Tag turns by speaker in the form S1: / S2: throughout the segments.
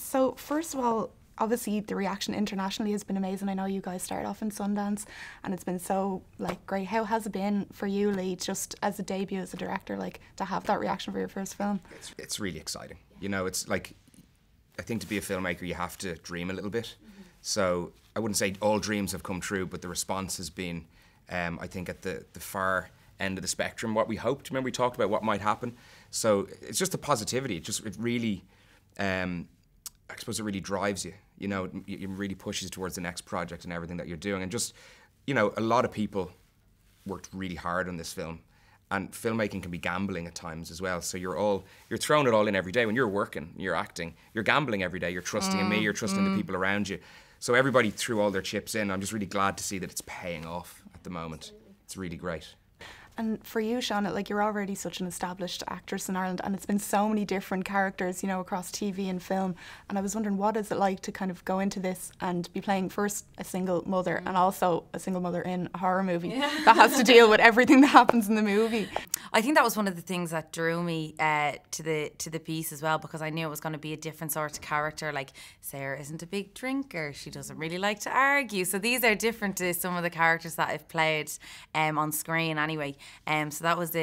S1: So first of all, obviously the reaction internationally has been amazing. I know you guys started off in Sundance and it's been so like great. How has it been for you, Lee, just as a debut as a director, like to have that reaction for your first film?
S2: It's really exciting. You know, it's like, I think to be a filmmaker you have to dream a little bit. So I wouldn't say all dreams have come true, but the response has been, I think, at the far end of the spectrum, what we hoped. Remember we talked about what might happen? So it's just the positivity. It really, I suppose it really drives you. You know, it really pushes towards the next project and everything that you're doing. And just, you know, a lot of people worked really hard on this film. And filmmaking can be gambling at times as well. So you're throwing it all in every day. When you're working, you're acting, you're gambling every day. You're trusting in me, you're trusting the people around you. So everybody threw all their chips in. I'm just really glad to see that it's paying off at the moment. It's really great.
S1: And for you, Seána, like you're already such an established actress in Ireland and it's been so many different characters, you know, across TV and film. And I was wondering, what is it like to kind of go into this and be playing first a single mother and also a single mother in a horror movie that has to deal with everything that happens in the movie?
S3: I think that was one of the things that drew me to the piece as well, because I knew it was going to be a different sort of character. Like Sarah isn't a big drinker, she doesn't really like to argue. So these are different to some of the characters that I've played on screen anyway. So that was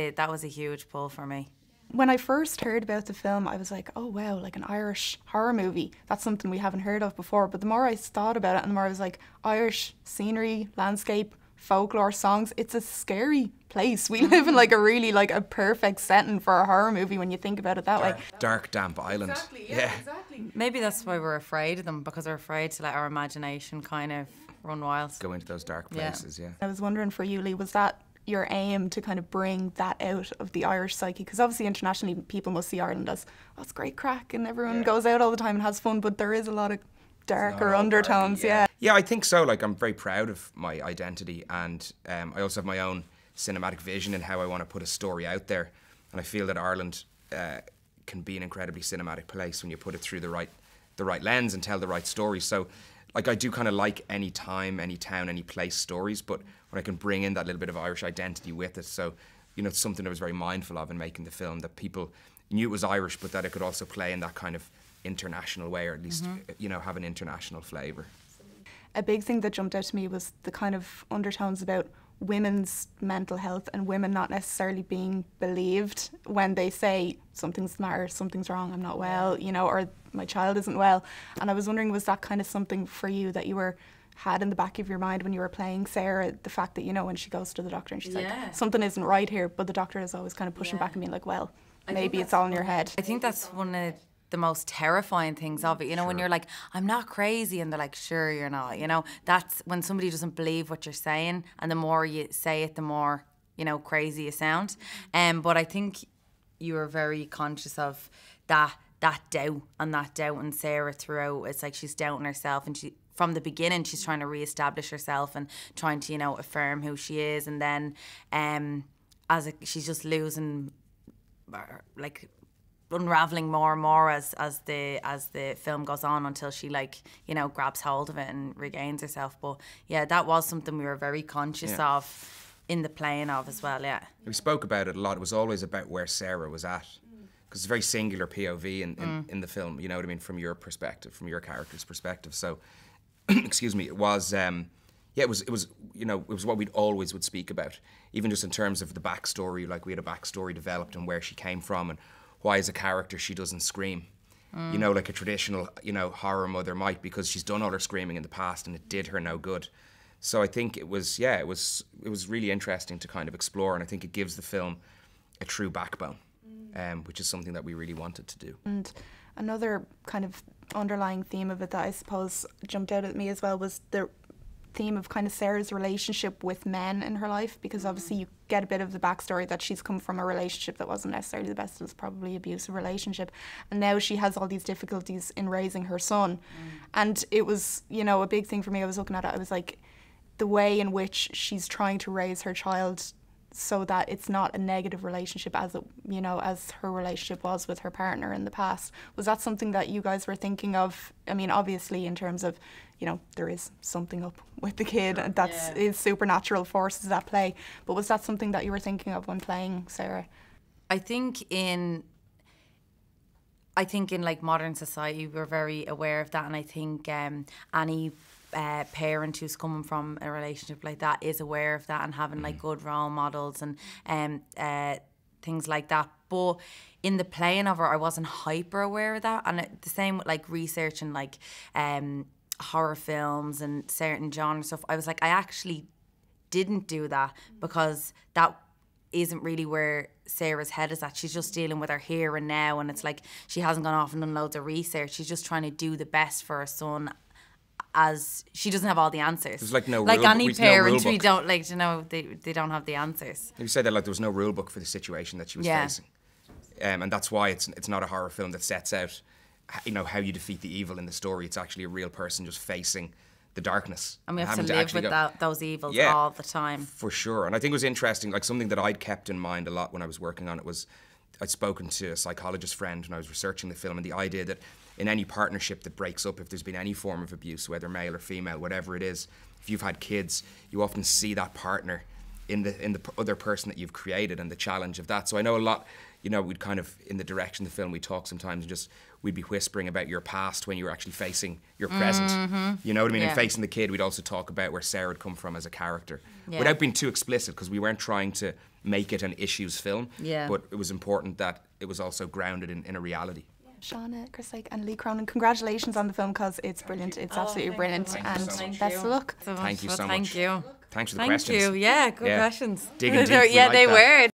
S3: a huge pull for me.
S1: When I first heard about the film, I was like, oh wow, like an Irish horror movie. That's something we haven't heard of before. But the more I thought about it and the more I was like, Irish scenery, landscape, folklore, songs, it's a scary place. We live in like a really like a perfect setting for a horror movie when you think about it that way.
S2: Dark, damp island.
S1: Exactly, yeah, exactly.
S3: Maybe that's why we're afraid of them, because we're afraid to let our imagination kind of run wild.
S2: Go into those dark places, yeah.
S1: I was wondering for you, Lee, was that your aim to kind of bring that out of the Irish psyche? Because obviously internationally people must see Ireland as, oh, it's great crack and everyone goes out all the time and has fun, but there is a lot of darker undertones,
S2: Yeah, I think so. Like, I'm very proud of my identity, and I also have my own cinematic vision in how I want to put a story out there. And I feel that Ireland can be an incredibly cinematic place when you put it through the right lens and tell the right story. So, like, I do kind of like any time, any town, any place stories, but when I can bring in that little bit of Irish identity with it. So, you know, it's something I was very mindful of in making the film, that people knew it was Irish, but that it could also play in that kind of international way, or at least, you know, have an international flavour.
S1: A big thing that jumped out to me was the kind of undertones about women's mental health and women not necessarily being believed when they say something's the matter, something's wrong, I'm not well, you know, or my child isn't well. And I was wondering, was that kind of something for you that you had in the back of your mind when you were playing Sarah, the fact that, you know, when she goes to the doctor and she's like, something isn't right here, but the doctor is always kind of pushing back and being like, well, maybe it's all in your head.
S3: I think that's one of the most terrifying things of it, you know, when you're like, I'm not crazy, and they're like, sure you're not, you know. That's when somebody doesn't believe what you're saying, and the more you say it, the more, you know, crazy you sound. But I think you were very conscious of that doubt in Sarah throughout. It's like she's doubting herself, and she, from the beginning, she's trying to re-establish herself and trying to, you know, affirm who she is, and then she's just losing, like, unraveling more and more as the film goes on, until she, like, you know, grabs hold of it and regains herself. But yeah, that was something we were very conscious of in the playing of as well. Yeah,
S2: we spoke about it a lot. It was always about where Sarah was at, because it's a very singular POV in the film, you know what I mean, from your perspective, from your character's perspective. So excuse me, it was it was you know, it was what we'd always would speak about, even just in terms of the backstory. Like, we had a backstory developed and where she came from, and why as a character she doesn't scream, you know, like a traditional, you know, horror mother might, because she's done all her screaming in the past and it did her no good. So I think it was really interesting to kind of explore, and I think it gives the film a true backbone, which is something that we really wanted to do. And
S1: another kind of underlying theme of it that I suppose jumped out at me as well was the theme of kind of Sarah's relationship with men in her life, because obviously you get a bit of the backstory that she's come from a relationship that wasn't necessarily the best. It was probably an abusive relationship, and now she has all these difficulties in raising her son. And it was, you know, a big thing for me. I was looking at it, I was like, the way in which she's trying to raise her child so that it's not a negative relationship as it, you know, as her relationship was with her partner in the past. Was that something that you guys were thinking of? I mean, obviously in terms of, you know, there is something up with the kid, and that's is supernatural forces at play. But was that something that you were thinking of when playing Sarah?
S3: I think I think in like modern society we're very aware of that, and I think any parent who's coming from a relationship like that is aware of that and having like good role models and things like that. But in the playing of her, I wasn't hyper aware of that, and the same with like researching like horror films and certain genre stuff. I was like, I actually didn't do that because that isn't really where Sarah's head is at. She's just dealing with her here and now, and it's like she hasn't gone off and done loads of research. She's just trying to do the best for her son, as she doesn't have all the answers.
S2: There's like no
S3: like
S2: rule,
S3: any parent,
S2: no
S3: we don't like, you know, they don't have the answers.
S2: You said that like there was no rule book for the situation that she was facing, and that's why it's not a horror film that sets out, you know, how you defeat the evil in the story. It's actually a real person just facing the darkness.
S3: And we have to live with those evils all the time.
S2: For sure. And I think it was interesting, like something that I'd kept in mind a lot when I was working on it was, I'd spoken to a psychologist friend when I was researching the film, and the idea that in any partnership that breaks up, if there's been any form of abuse, whether male or female, whatever it is, if you've had kids, you often see that partner in the other person that you've created and the challenge of that. So I know a lot, you know, we'd kind of, in the direction of the film, we talk sometimes and just, we'd be whispering about your past when you were actually facing your present. You know what I mean? And facing the kid, we'd also talk about where Sarah had come from as a character. Without being too explicit, because we weren't trying to make it an issues film. But it was important that it was also grounded in a reality.
S1: Seána, Kerslake and Lee Cronin, congratulations on the film, because it's brilliant. It's absolutely brilliant. And best of luck.
S2: Thank you so much.
S3: Thank you.
S2: Thanks for the questions.
S3: Thank you. Yeah, good questions.
S2: Digging deep.
S3: Yeah, they were.